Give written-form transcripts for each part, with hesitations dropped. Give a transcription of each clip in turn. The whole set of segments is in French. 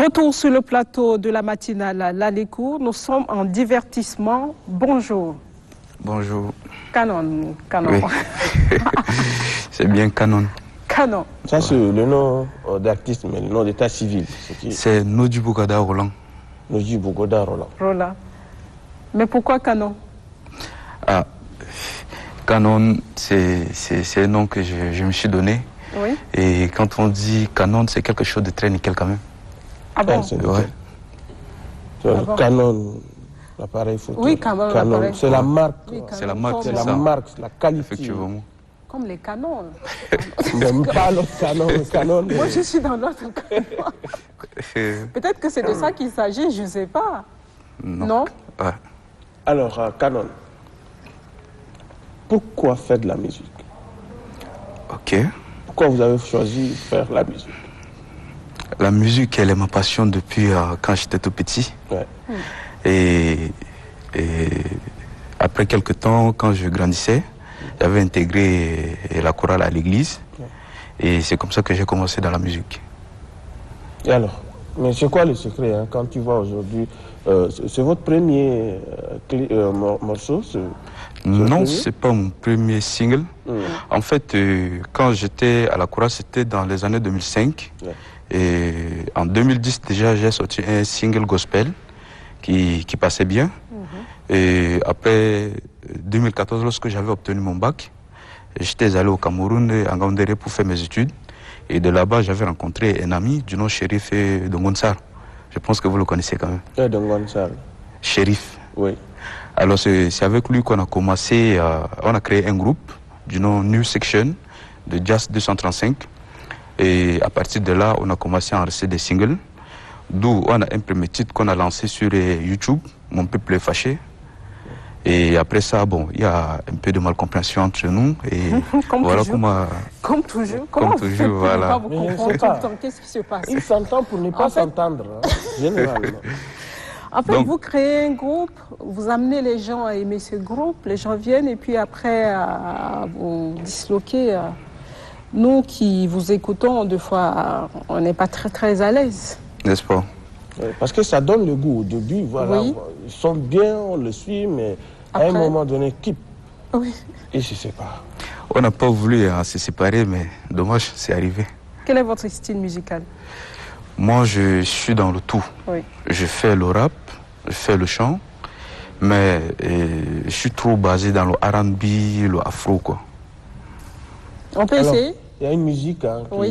Retour sur le plateau de la matinale L'Alécourt. Nous sommes en divertissement. Bonjour. Bonjour. Canon. Oui. C'est bien Canon. Canon. Ça, c'est le nom d'artiste, mais le nom d'état civil. C'est Noji Bougoda Roland. Noji Bougoda Roland. Roland. Mais pourquoi Canon? Ah, Canon, c'est un nom que je me suis donné. Oui. Et quand on dit Canon, c'est quelque chose de très nickel quand même. Ah bon? Ouais. Canon, l'appareil photo. Oui, Canon. C'est la marque. Oui, c'est la marque, c'est la marque, la qualité. Effectivement. Comme les canons. Même pas l'autre canon. Moi, je suis dans l'autre canon. Peut-être que c'est de ça qu'il s'agit, je ne sais pas. Non? Ouais. Alors, Canon, pourquoi faire de la musique? Ok. Pourquoi vous avez choisi de faire la musique? La musique, elle est ma passion depuis quand j'étais tout petit. Ouais. Et après quelques temps, quand je grandissais, j'avais intégré la chorale à l'église. Ouais. Et c'est comme ça que j'ai commencé dans la musique. Et alors, mais c'est quoi le secret quand tu vois aujourd'hui, c'est votre premier morceau? Non, c'est pas mon premier single. En fait, quand j'étais à la chorale, c'était dans les années 2005. Ouais. Et en 2010, déjà, j'ai sorti un single gospel qui passait bien. Et après 2014, lorsque j'avais obtenu mon bac, j'étais allé au Cameroun, à Ngaoundéré, pour faire mes études. Et de là-bas, j'avais rencontré un ami du nom Chérif Dongonsar. Je pense que vous le connaissez quand même. Dongonsar. Chérif. Oui. Alors c'est avec lui qu'on a commencé, on a créé un groupe du nom New Section de Jazz 235. Et à partir de là, on a commencé à enregistrer des singles. D'où on a un premier titre qu'on a lancé sur YouTube, Mon peuple est fâché. Et après ça, bon, il y a un peu de malcompréhension entre nous. Et comme voilà toujours. Comme toujours. Comment comme toujours, voilà. Pas vous comprendre tout le temps. Qu'est-ce qui se passe? Il s'entend pour ne pas s'entendre, généralement. En fait, vous créez un groupe, vous amenez les gens à aimer ce groupe, les gens viennent et puis après, vous disloquez. Nous qui vous écoutons, des fois, on n'est pas très à l'aise. N'est-ce pas? Parce que ça donne le goût. Au début, voilà, oui. Ils sont bien, on le suit, mais après, à un moment donné, quitte. Oui. Et je ne sais pas. On n'a pas voulu se séparer, mais dommage, c'est arrivé. Quel est votre style musical? Moi, je suis dans le tout. Oui. Je fais le rap, je fais le chant, mais je suis trop basé dans le R&B, le afro, quoi. On peut essayer? Il y a une musique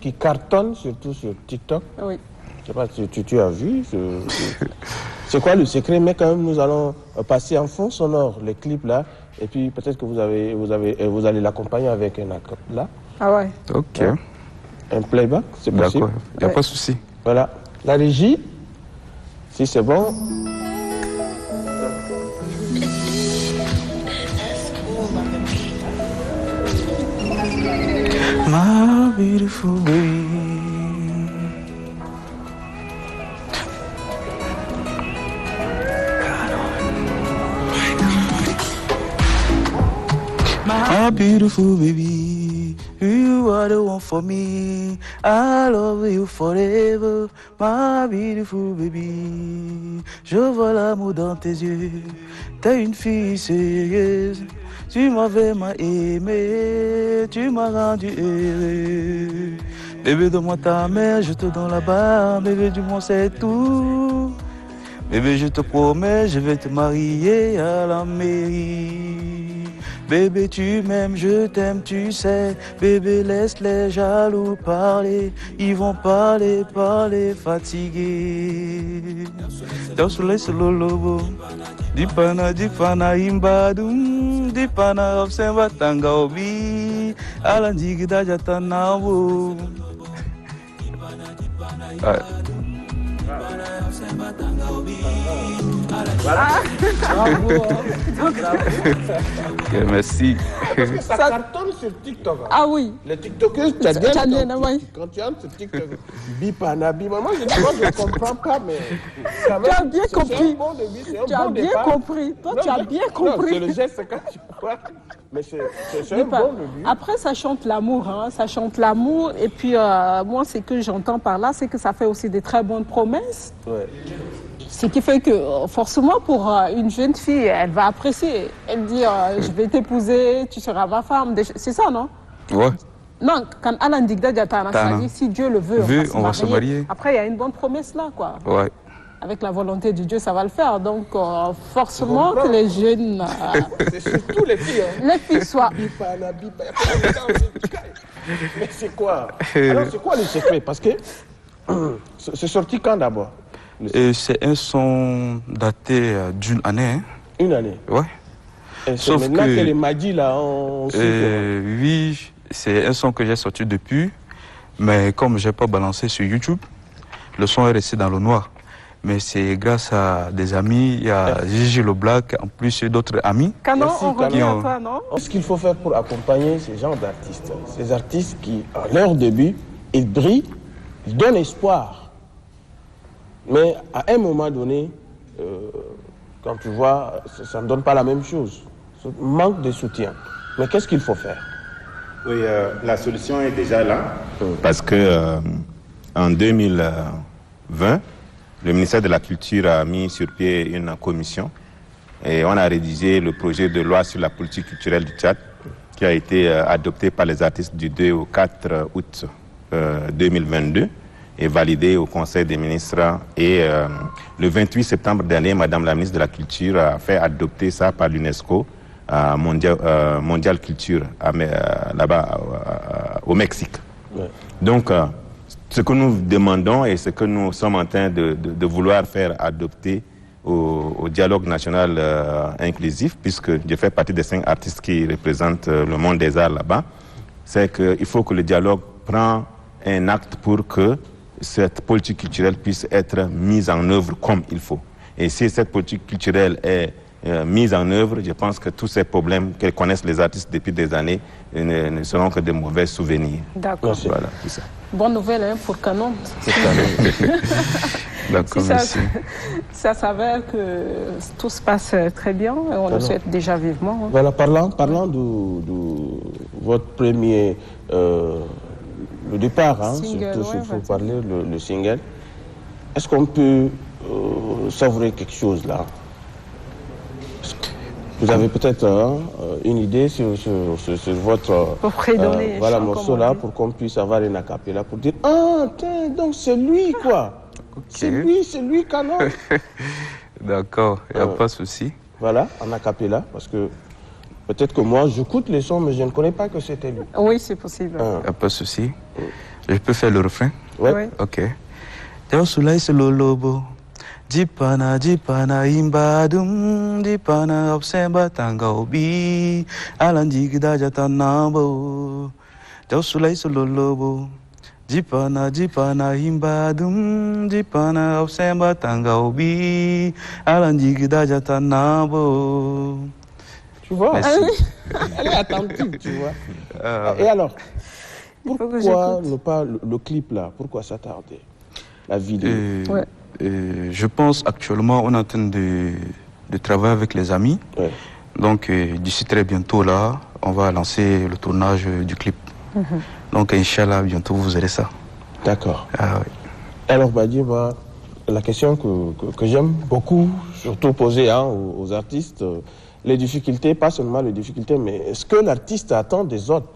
qui cartonne, surtout sur TikTok. Oui. Je ne sais pas si tu as vu. C'est quoi le secret? Mais quand même, nous allons passer en fond sonore les clips là. Et puis peut-être que vous allez l'accompagner avec un acapella. Ah ouais. Ok. Ouais. Un playback, c'est possible. D'accord, il n'y a pas de souci. Voilà. La régie, si c'est bon. My beautiful baby. My beautiful baby, you are the one for me. I love you forever, my beautiful baby. Je vois l'amour dans tes yeux, t'es une fille sérieuse. Tu m'avais aimé, tu m'as rendu heureux. Bébé, donne-moi ta mère, je te donne la barre. Bébé, du moins c'est tout. Bébé, je te promets, je vais te marier à la mairie. Bébé, tu m'aimes, je t'aime, tu sais. Bébé, laisse les jaloux parler. Ils vont parler fatigués. Dans soleil sur le lobo. Dipana imbadum. Dipana observa tangaobi. Alandi daja tanawo. Voilà. Bravo. Ok, merci. Parce que ça cartonne sur TikTok. Hein. Ah oui. Les TikTokers, tu as bien oui. quand tu entres sur TikTok, bipana, bipana. Moi, je ne comprends pas, mais... Quand même, Tu as bien compris. Bon début, tu as bien compris. Toi, tu as bien compris. C'est le geste quand tu vois. Mais c'est un bon début. Après, ça chante l'amour. Hein. Ça chante l'amour. Et puis, moi, ce que j'entends par là, c'est que ça fait aussi des très bonnes promesses. Ouais. Ce qui fait que, forcément, pour une jeune fille, elle va apprécier. Elle dit, je vais t'épouser, tu seras ma femme. C'est ça, non? Ouais. Non, quand Alain Digda Diatana, ça dit, si Dieu le veut, on va se marier. Après, il y a une bonne promesse là, quoi. Ouais. Avec la volonté de Dieu, ça va le faire. Donc, forcément que les jeunes... c'est surtout les filles. Hein. Les filles soient... Mais c'est quoi? Alors, c'est quoi le secret? Parce que c'est sorti quand d'abord? C'est un son daté d'une année. Hein. Une année? Ouais. Et c'est maintenant que les Madi, là, on oui, c'est un son que j'ai sorti depuis. Mais comme je n'ai pas balancé sur YouTube, le son est resté dans le noir. Mais c'est grâce à des amis, il y a Gigi Le Black, en plus d'autres amis. Canon, on revient à toi, non? Ce qu'il faut faire pour accompagner ces genres d'artistes, ces artistes qui, à leur début, ils brillent, ils donnent espoir. Mais à un moment donné, quand tu vois, ça ne donne pas la même chose. Ça manque de soutien. Mais qu'est-ce qu'il faut faire? Oui, la solution est déjà là. Parce que en 2020, le ministère de la Culture a mis sur pied une commission et on a rédigé le projet de loi sur la politique culturelle du Tchad qui a été adopté par les artistes du 2 au 4 août 2022 et validé au Conseil des ministres. Et le 28 septembre dernier, Madame la ministre de la Culture a fait adopter ça par l'UNESCO, Mondial Culture, là-bas au Mexique. Ouais. Donc, ce que nous demandons et ce que nous sommes en train de vouloir faire adopter au dialogue national inclusif, puisque je fais partie des 5 artistes qui représentent le monde des arts là-bas, c'est qu'il faut que le dialogue prenne un acte pour que cette politique culturelle puisse être mise en œuvre comme il faut. Et si cette politique culturelle est mise en œuvre, je pense que tous ces problèmes que connaissent les artistes depuis des années ne seront que de mauvais souvenirs. D'accord. Voilà, tout ça. Bonne nouvelle hein, pour Canon. D'accord, merci. Ça s'avère que tout se passe très bien et on le souhaite déjà vivement. Hein. Voilà, parlant de votre premier le départ, hein, single, surtout s'il faut parler, le single. Est-ce qu'on peut savourer quelque chose là? Vous avez peut-être une idée sur votre voilà, morceau là pour qu'on puisse avoir une acapella pour dire ah tiens donc c'est lui quoi. Okay. C'est lui Canon. D'accord, il n'y a pas de souci. Voilà, en acapella parce que peut-être que moi j'écoute les sons mais je ne connais pas que c'était lui. Oui c'est possible. Il n'y a pas de souci. Je peux faire le refrain? Ouais. Ok. Teo Souley c'est le lobo. Jipana jipana imbadum jipana obsemba tangobi alanjigda jatanabo Teo Souley c'est le lobo. Jipana jipana imbadum jipana obsemba tangobi alanjigda jatanabo. Tu vois? Elle est attentive, tu vois. Et alors, pourquoi ne pas le clip là? Pourquoi s'attarder? La vidéo. Je pense actuellement on est en train de travailler avec les amis. Ouais. Donc d'ici très bientôt là, on va lancer le tournage du clip. Donc Inch'Allah, bientôt vous verrez ça. D'accord. Ah, oui. Alors Badi, la question que j'aime beaucoup, surtout poser hein, aux artistes, les difficultés, pas seulement les difficultés, mais ce que l'artiste attend des autres.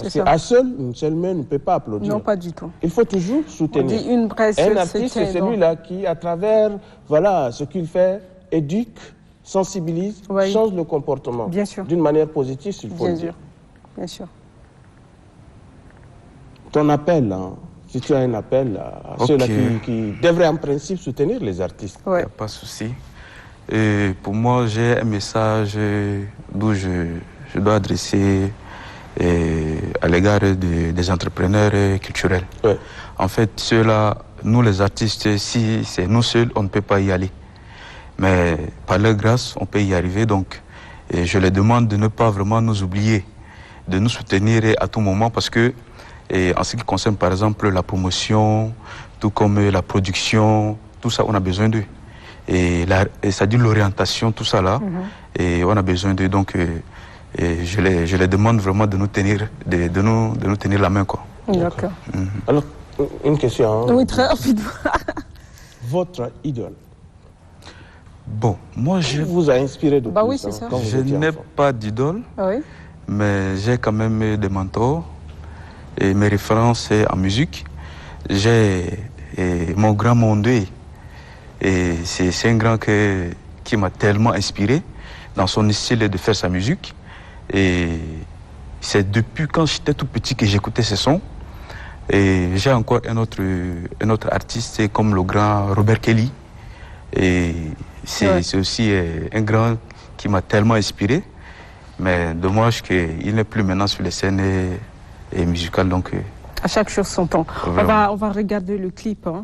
Parce qu'à une seule main ne peut pas applaudir. Non, pas du tout. Il faut toujours soutenir. On dit une braise, un artiste, c'est celui-là qui, à travers voilà, ce qu'il fait, éduque, sensibilise, change le comportement. Bien sûr. D'une manière positive, s'il faut le dire. Bien sûr. Ton appel, hein, si tu as un appel à ceux-là qui devraient en principe soutenir les artistes. Il n'y a pas de souci. Et pour moi, j'ai un message d'où je dois adresser à l'égard des entrepreneurs culturels. Ouais. En fait, ceux-là, nous les artistes, si c'est nous seuls, on ne peut pas y aller. Mais par leur grâce, on peut y arriver. Donc, et je les demande de ne pas vraiment nous oublier, de nous soutenir à tout moment parce que, en ce qui concerne par exemple la promotion, tout comme la production, tout ça, on a besoin d'eux. Et c'est-à-dire l'orientation, tout ça là, et on a besoin d'eux. Donc, et je les demande vraiment de nous tenir, de nous tenir la main, quoi. D'accord. Alors, une question. Hein. Oui, très rapidement. Votre idole. Bon, moi, Qui vous a inspiré de Bah plus, oui, c'est ça. quand vous je étiez n'ai enfant? pas d'idole, Oui. mais j'ai quand même des mentors. Et mes références en musique. J'ai mon grand Mondé. Et c'est un grand qui m'a tellement inspiré dans son style de faire sa musique. Et c'est depuis quand j'étais tout petit que j'écoutais ses sons. Et j'ai encore un autre artiste, c'est comme le grand Robert Kelly. Et c'est aussi un grand qui m'a tellement inspiré. Mais dommage qu'il n'est plus maintenant sur les scènes et musicales. Donc, À chaque chose son temps. On va regarder le clip. Hein.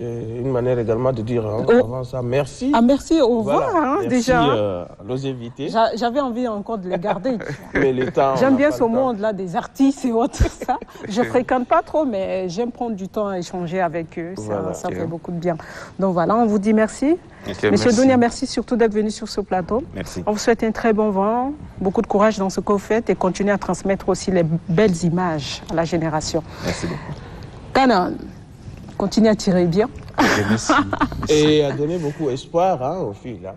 Et une manière également de dire avant ça, merci. Ah, merci, au revoir, Voilà, hein, merci, déjà. à nos invités. J'avais envie encore de les garder. Mais le temps, on J'aime n'a bien pas ce le temps. monde-là des artistes et autres. Ça. Je fréquente pas trop, mais j'aime prendre du temps à échanger avec eux. Voilà. Ça fait beaucoup de bien. Donc voilà, on vous dit merci. Okay, Monsieur merci. Dounia, merci surtout d'être venu sur ce plateau. Merci. On vous souhaite un très bon vent, beaucoup de courage dans ce que vous faites et continuez à transmettre aussi les belles images à la génération. Merci beaucoup. Canon, continuez à tirer bien. merci. Et à donner beaucoup d'espoir aux filles. Là.